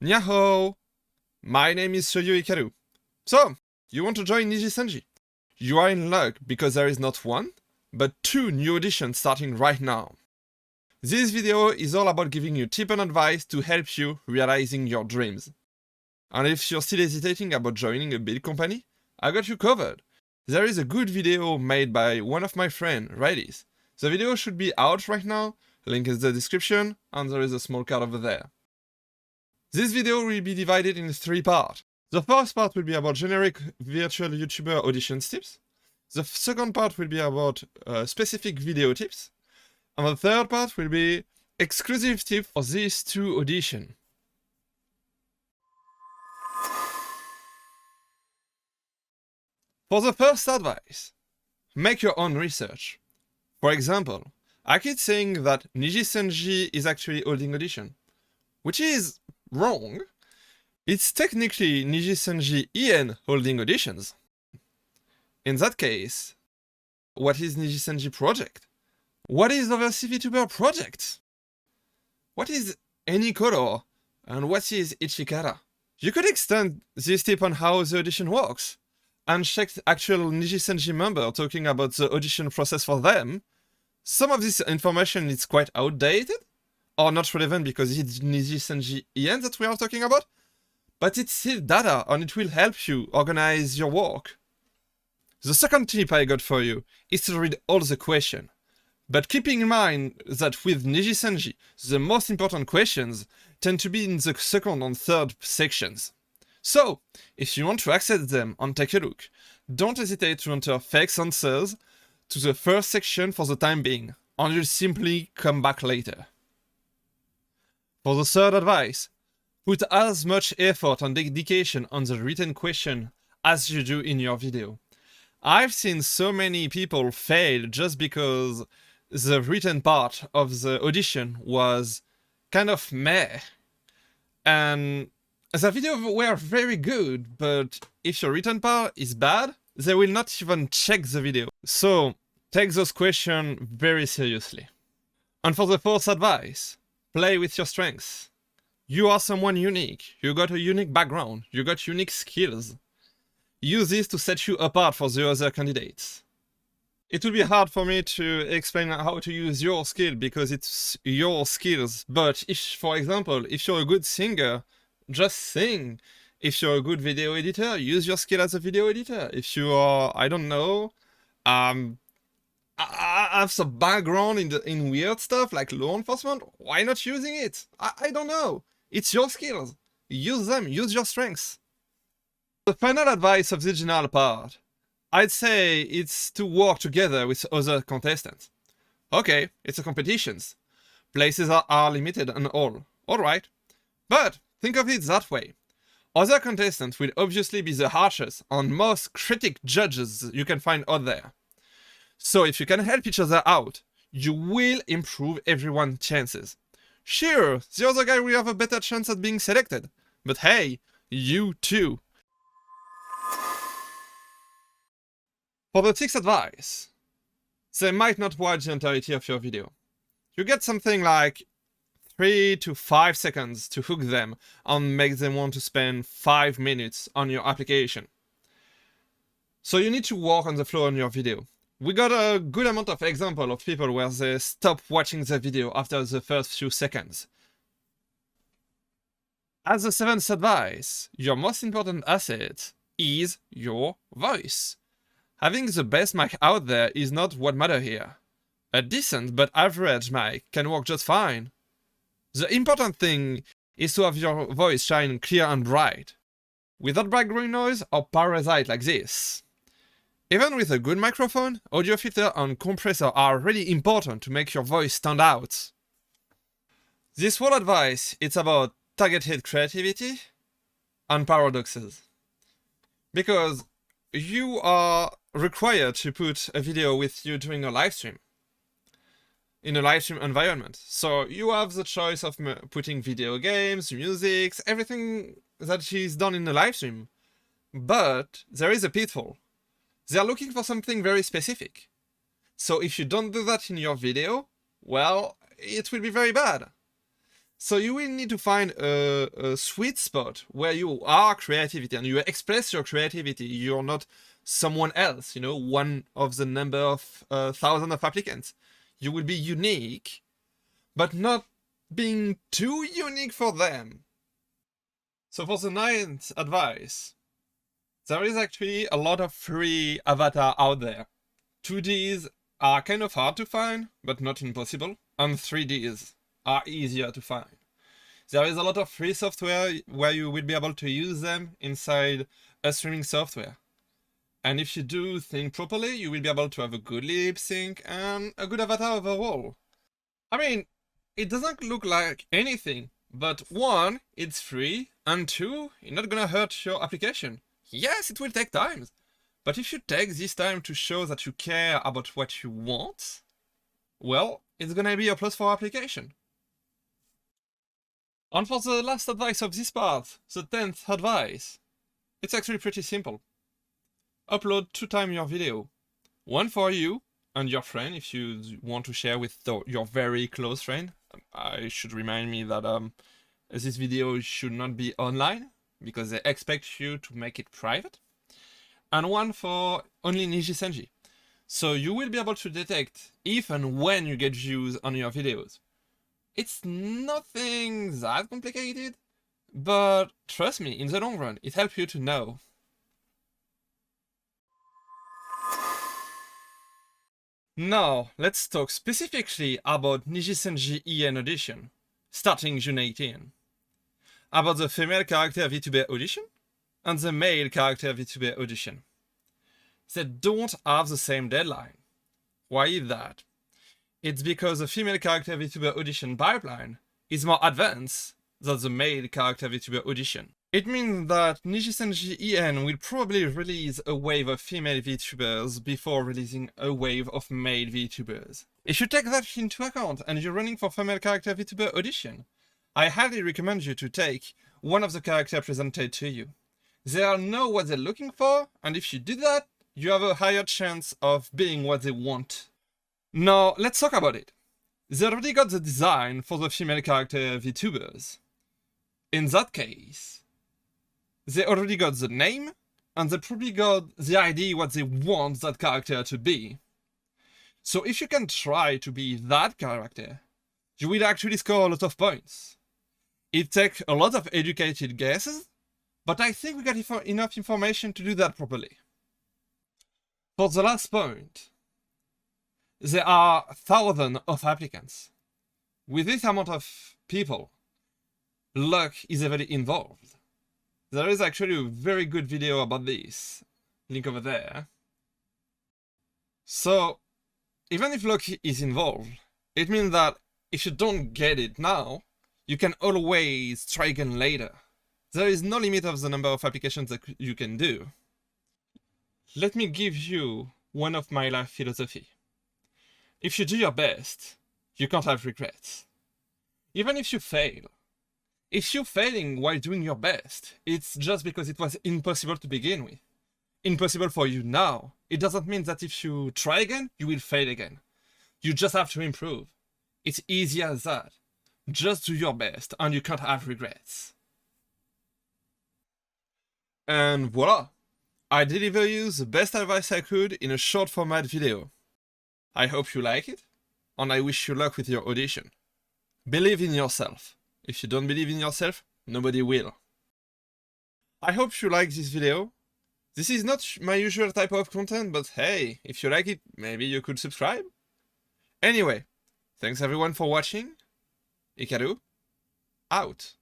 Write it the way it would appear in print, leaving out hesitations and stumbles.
Nyaho! My name is Shouyu Hikaru. So, you want to join NIJISANJI? You are in luck because there is not one, but two new auditions starting right now. This video is all about giving you tips and advice to help you realizing your dreams. And if you're still hesitating about joining a big company, I got you covered. There is a good video made by one of my friends, Redis. The video should be out right now, link is in the description, and there is a small card over there. This video will be divided in three parts. The first part will be about generic virtual YouTuber audition tips. The second part will be about specific video tips. And the third part will be exclusive tips for these two auditions. For the first advice, make your own research. For example, I keep saying that NIJISANJI is actually holding audition, which is wrong. It's technically NIJISANJI EN holding auditions. In that case, what is NIJISANJI project? What is Overseas VTuber project? What is any color? And what is Ichikara? You could extend this tip on how the audition works and check actual NIJISANJI member talking about the audition process for them. Some of this information is quite outdated, or not relevant because it's NIJISANJI EN that we are talking about, but it's still data and it will help you organize your work. The second tip I got for you is to read all the questions, but keeping in mind that with NIJISANJI, the most important questions tend to be in the second and third sections. So, if you want to access them and take a look, don't hesitate to enter fake answers to the first section for the time being, and you'll simply come back later. For the third advice, put as much effort and dedication on the written question as you do in your video. I've seen so many people fail just because the written part of the audition was kind of meh. And the video were very good, but if your written part is bad, they will not even check the video. So take those questions very seriously. And for the fourth advice, play with your strengths. You are someone unique, you got a unique background, you got unique skills. Use this to set you apart for the other candidates. It will be hard for me to explain how to use your skill because it's your skills, but if, for example, if you're a good singer, just sing. If you're a good video editor, use your skill as a video editor. If you are, I don't know, I have some background in weird stuff like law enforcement, why not using it? I don't know. It's your skills. Use them, use your strengths. The final advice of the general part, I'd say it's to work together with other contestants. Okay, it's a competition. Places are limited and all. Alright. But think of it that way. Other contestants will obviously be the harshest and most critic judges you can find out there. So if you can help each other out, you will improve everyone's chances. Sure, the other guy will have a better chance at being selected, but hey, you too. For the sixth advice, they might not watch the entirety of your video. You get something like 3 to 5 seconds to hook them and make them want to spend 5 minutes on your application. So you need to work on the flow on your video. We got a good amount of examples of people where they stop watching the video after the first few seconds. As the seventh advice, your most important asset is your voice. Having the best mic out there is not what matters here. A decent but average mic can work just fine. The important thing is to have your voice shine clear and bright, without background noise or parasite like this. Even with a good microphone, audio filter and compressor are really important to make your voice stand out. This whole advice is about targeted creativity and paradoxes. Because you are required to put a video with you doing a live stream in a live stream environment. So you have the choice of putting video games, music, everything that is done in a live stream. But there is a pitfall. They are looking for something very specific. So if you don't do that in your video, well, it will be very bad. So you will need to find a sweet spot where you are creativity and you express your creativity. You're not someone else, you know, one of the number of thousands of applicants. You will be unique, but not being too unique for them. So for the ninth advice, there is actually a lot of free avatar out there. 2Ds are kind of hard to find, but not impossible, and 3Ds are easier to find. There is a lot of free software where you will be able to use them inside a streaming software. And if you do things properly, you will be able to have a good lip sync and a good avatar overall. I mean, it doesn't look like anything, but one, it's free, and two, it's not gonna hurt your application. Yes, it will take time, but if you take this time to show that you care about what you want, well, it's gonna be a plus for application. And for the last advice of this part, the 10th advice, it's actually pretty simple. Upload 2 times your video. One for you and your friend if you want to share with your very close friend. I should remind me that this video should not be online because they expect you to make it private. And one for only NIJISANJI. So you will be able to detect if and when you get views on your videos. It's nothing that complicated, but trust me, in the long run, it helps you to know. Now, let's talk specifically about NIJISANJI EN Audition, starting June 18. About the female character VTuber audition and the male character VTuber audition. They don't have the same deadline. Why is that? It's because the female character VTuber audition pipeline is more advanced than the male character VTuber audition. It means that NIJISANJI EN will probably release a wave of female VTubers before releasing a wave of male VTubers. If you take that into account and you're running for female character VTuber audition, I highly recommend you to take one of the characters presented to you. They all know what they're looking for, and if you do that, you have a higher chance of being what they want. Now, let's talk about it. They already got the design for the female character VTubers. In that case, they already got the name, and they probably got the idea what they want that character to be. So if you can try to be that character, you will actually score a lot of points. It takes a lot of educated guesses, but I think we got enough information to do that properly. For the last point, there are thousands of applicants. With this amount of people, luck is heavily involved. There is actually a very good video about this, link over there. So, even if luck is involved, it means that if you don't get it now, you can always try again later. There is no limit of the number of applications that you can do. Let me give you one of my life philosophy. If you do your best, you can't have regrets. Even if you fail. If you're failing while doing your best, it's just because it was impossible to begin with. Impossible for you now. It doesn't mean that if you try again, you will fail again. You just have to improve. It's easy as that. Just do your best and you can't have regrets. And voila! I deliver you the best advice I could in a short format video. I hope you like it, and I wish you luck with your audition. Believe in yourself. If you don't believe in yourself, nobody will. I hope you like this video. This is not my usual type of content, but hey, if you like it, maybe you could subscribe? Anyway, thanks everyone for watching. Hikaru, out.